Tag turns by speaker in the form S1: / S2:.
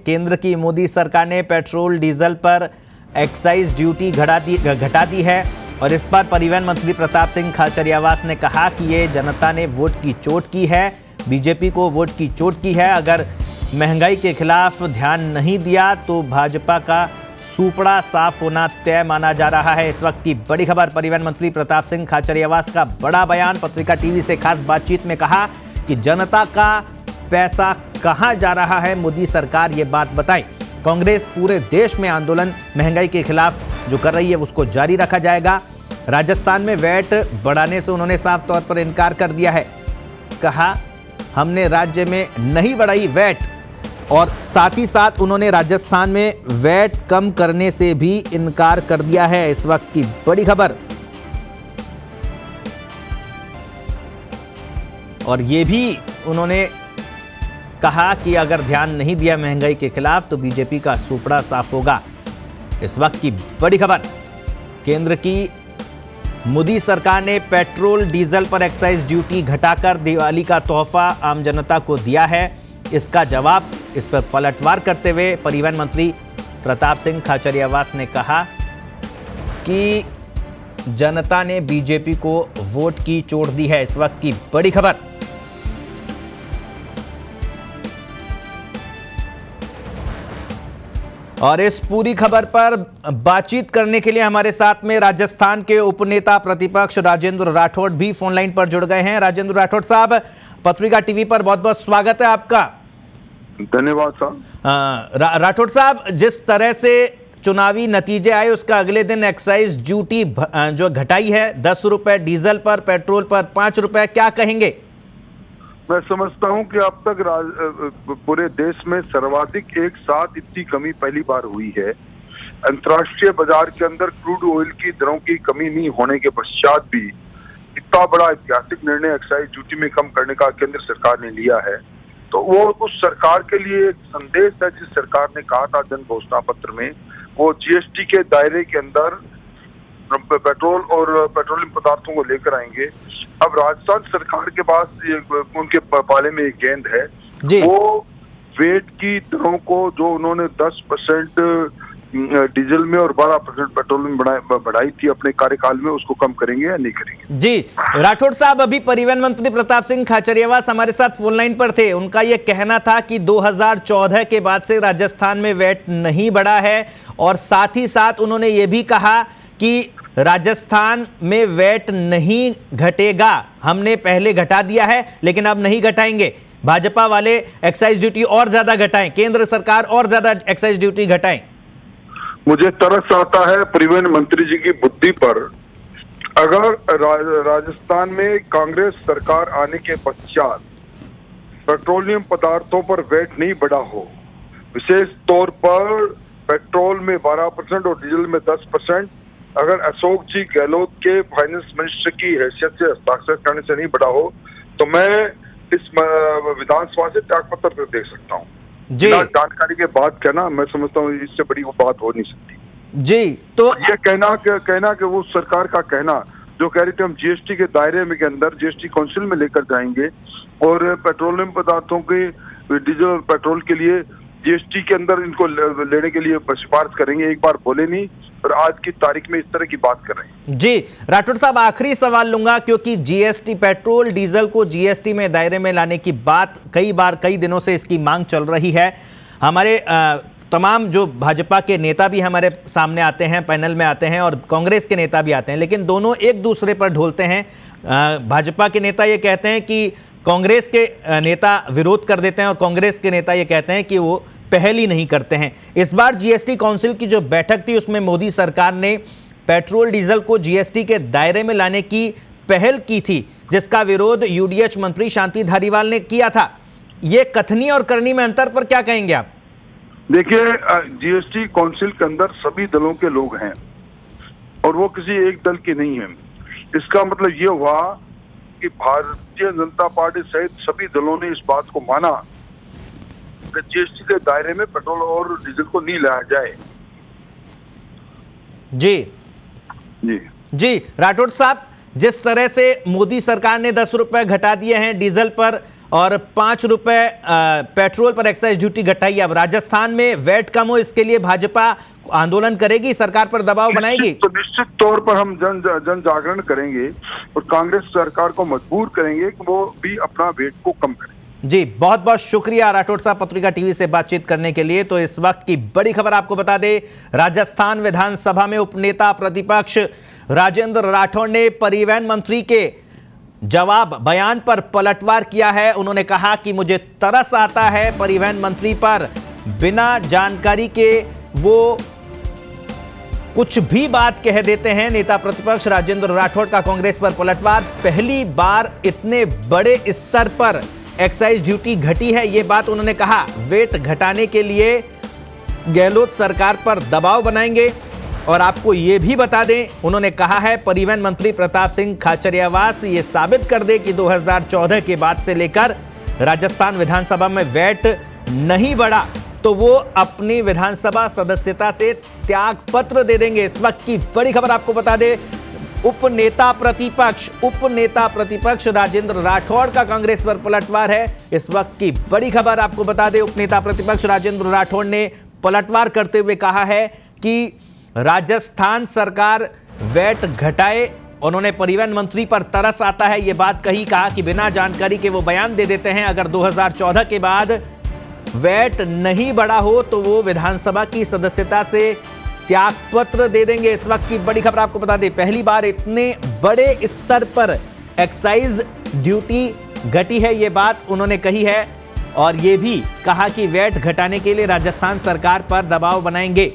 S1: केंद्र की मोदी सरकार ने पेट्रोल डीजल पर एक्साइज ड्यूटी घटा दी है और इस पर परिवहन मंत्री प्रताप सिंह खाचरियावास ने कहा कि ये जनता ने वोट की चोट की है, बीजेपी को वोट की चोट की है। अगर महंगाई के खिलाफ ध्यान नहीं दिया तो भाजपा का सूपड़ा साफ होना तय माना जा रहा है। इस वक्त की बड़ी खबर, परिवहन मंत्री प्रताप सिंह खाचरियावास का बड़ा बयान। पत्रिका टीवी से खास बातचीत में कहा कि जनता का पैसा कहां जा रहा है, मोदी सरकार ये बात बताए। कांग्रेस पूरे देश में आंदोलन महंगाई के खिलाफ जो कर रही है उसको जारी रखा जाएगा। राजस्थान में वैट बढ़ाने से उन्होंने साफ तौर पर इनकार कर दिया है। कहा हमने राज्य में नहीं बढ़ाई वैट, और साथ ही साथ उन्होंने राजस्थान में वैट कम करने से भी इनकार कर दिया है। इस वक्त की बड़ी खबर। और ये भी उन्होंने कहा कि अगर ध्यान नहीं दिया महंगाई के खिलाफ तो बीजेपी का सूपड़ा साफ होगा। इस वक्त की बड़ी खबर, केंद्र की मोदी सरकार ने पेट्रोल डीजल पर एक्साइज ड्यूटी घटाकर दिवाली का तोहफा आम जनता को दिया है। इसका जवाब, इस पर पलटवार करते हुए परिवहन मंत्री प्रताप सिंह खाचरियावास ने कहा कि जनता ने बीजेपी को वोट की चोट दी है। इस वक्त की बड़ी खबर। और इस पूरी खबर पर बातचीत करने के लिए हमारे साथ में राजस्थान के उपनेता प्रतिपक्ष राजेंद्र राठौड़ भी फोन लाइन पर जुड़ गए हैं। राजेंद्र राठौड़ साहब, पत्रिका टीवी पर बहुत बहुत स्वागत है आपका।
S2: धन्यवाद साहब।
S1: राठौड़ साहब, जिस तरह से चुनावी नतीजे आए उसका अगले दिन एक्साइज ड्यूटी जो घटाई है 10 रुपए डीजल पर, पेट्रोल पर 5 रुपए, क्या कहेंगे?
S2: मैं समझता हूं कि अब तक पूरे देश में सर्वाधिक एक साथ इतनी कमी पहली बार हुई है। अंतर्राष्ट्रीय बाजार के अंदर क्रूड ऑयल की दरों की कमी नहीं होने के पश्चात भी इतना बड़ा ऐतिहासिक निर्णय एक्साइज ड्यूटी में कम करने का केंद्र सरकार ने लिया है, तो वो उस सरकार के लिए एक संदेश है। जिस सरकार ने कहा था जन घोषणा पत्र में वो जीएसटी के दायरे के अंदर पेट्रोल और पेट्रोलियम पदार्थों को लेकर आएंगे। अब राजस्थान सरकार के पास उनके पाले में एक गेंद है, वो वेट की दरों को जो उन्होंने 10% डीजल में और 12% पेट्रोल में बढ़ाई थी अपने कार्यकाल में, उसको कम करेंगे या नहीं करेंगे?
S1: जी राठौड़ साहब, अभी परिवहन मंत्री प्रताप सिंह खाचरियावास हमारे साथ फोन लाइन पर थे। उनका यह कहना था कि 2014 के बाद से राजस्थान में वैट नहीं बढ़ा है, और साथ ही साथ उन्होंने ये भी कहा कि राजस्थान में वैट नहीं घटेगा, हमने पहले घटा दिया है लेकिन अब नहीं घटाएंगे। भाजपा वाले एक्साइज ड्यूटी और ज्यादा घटाएं, केंद्र सरकार और ज्यादा एक्साइज ड्यूटी घटाएं।
S2: मुझे तरस आता है परिवहन मंत्री जी की बुद्धि पर। अगर राजस्थान में कांग्रेस सरकार आने के पश्चात पेट्रोलियम पदार्थों पर वैट नहीं बढ़ा हो, विशेष तौर पर पेट्रोल में 12% और डीजल में 10%, अगर अशोक जी गहलोत के फाइनेंस मिनिस्टर की हैसियत से हस्ताक्षर करने से नहीं बढ़ा हो, तो मैं इस विधानसभा से त्यागपत्र देख सकता हूँ। जानकारी के बाद कहना, मैं समझता हूँ इससे बड़ी वो बात हो नहीं सकती।
S1: जी, तो
S2: ये कहना कि वो सरकार का कहना जो कह रही थी हम जीएसटी के दायरे में के अंदर जीएसटी काउंसिल में लेकर जाएंगे और पेट्रोलियम पदार्थों के डीजल और पेट्रोल के लिए जीएसटी के अंदर इनको लेने के लिए सिफारिश करेंगे, एक बार बोले नहीं और आज की तारीख में इस तरह की बात कर रहे हैं।
S1: जी राठौड़ साहब, आखिरी सवाल लूंगा, क्योंकि जीएसटी, पेट्रोल डीजल को जीएसटी में दायरे में लाने की बात कई दिनों से इसकी मांग चल रही है। हमारे तमाम जो भाजपा के नेता भी हमारे सामने आते हैं, पैनल में आते हैं, और कांग्रेस के नेता भी आते हैं, लेकिन दोनों एक दूसरे पर ढोलते हैं। भाजपा के नेता ये कहते हैं कि कांग्रेस के नेता विरोध कर देते हैं और कांग्रेस के नेता ये कहते हैं कि वो पहल ही नहीं करते हैं। इस बार जीएसटी काउंसिल की जो बैठक थी उसमें मोदी सरकार ने पेट्रोल डीजल को जीएसटी के दायरे में लाने की पहल की थी, जिसका विरोध यूडीएच मंत्री शांति धारीवाल ने किया था। ये कथनी और करनी में अंतर पर क्या कहेंगे आप?
S2: देखिए, जीएसटी काउंसिल के अंदर सभी दलों के लोग हैं और वो किसी एक दल के नहीं है। इसका मतलब ये हुआ कि भारतीय जनता पार्टी सहित सभी दलों ने इस बात को माना कि जीएसटी के दायरे में पेट्रोल और डीजल को नहीं लाया जाए।
S1: जी
S2: जी
S1: जी राठौड़ साहब, जिस तरह से मोदी सरकार ने 10 रुपए घटा दिए हैं डीजल पर और 5 रुपए पेट्रोल पर एक्साइज ड्यूटी घटाई। अब राजस्थान में वैट कम हो, इसके लिए भाजपा आंदोलन करेगी, सरकार पर दबाव बनाएगी।
S2: तो निश्चित तौर पर हम जन जागरण करेंगे और कांग्रेस सरकार को मजबूर करेंगे कि वो भी अपना वेट को कम करे। जी,
S1: बहुत बहुत शुक्रिया राठौड़ साहब पत्रिका टीवी से बातचीत करने के लिए। तो इस वक्त की बड़ी खबर आपको बता दे, राजस्थान विधानसभा में उपनेता प्रतिपक्ष राजेंद्र राठौड़ ने परिवहन मंत्री के जवाब बयान पर पलटवार किया है। उन्होंने कहा कि मुझे तरस आता है परिवहन मंत्री पर, बिना जानकारी के वो कुछ भी बात कह देते हैं। नेता प्रतिपक्ष राजेंद्र राठौड़ का कांग्रेस पर पलटवार, पहली बार इतने बड़े स्तर पर एक्साइज ड्यूटी घटी है, ये बात उन्होंने कहा। वेट घटाने के लिए गहलोत सरकार पर दबाव बनाएंगे। और आपको ये भी बता दें, उन्होंने कहा है परिवहन मंत्री प्रताप सिंह खाचरियावास ये साबित कर दे कि 2014 के बाद से लेकर राजस्थान विधानसभा में वैट नहीं बढ़ा तो वो अपनी विधानसभा सदस्यता से त्याग पत्र दे देंगे। इस वक्त की बड़ी खबर आपको बता दें, उपनेता प्रतिपक्ष राजेंद्र राठौड़ का कांग्रेस पर पलटवार है। इस वक्त की बड़ी खबर आपको बता दें, उपनेता प्रतिपक्ष राजेंद्र राठौड़ ने पलटवार करते हुए कहा है कि राजस्थान सरकार वैट घटाए। उन्होंने परिवहन मंत्री पर तरस आता है, यह बात कहा कि बिना जानकारी के वो बयान दे देते हैं। अगर 2014 के बाद वैट नहीं बढ़ा हो तो वो विधानसभा की सदस्यता से त्याग पत्र दे देंगे। इस वक्त की बड़ी खबर आपको बता दें, पहली बार इतने बड़े स्तर पर एक्साइज ड्यूटी घटी है, ये बात उन्होंने कही है। और ये भी कहा कि वैट घटाने के लिए राजस्थान सरकार पर दबाव बनाएंगे।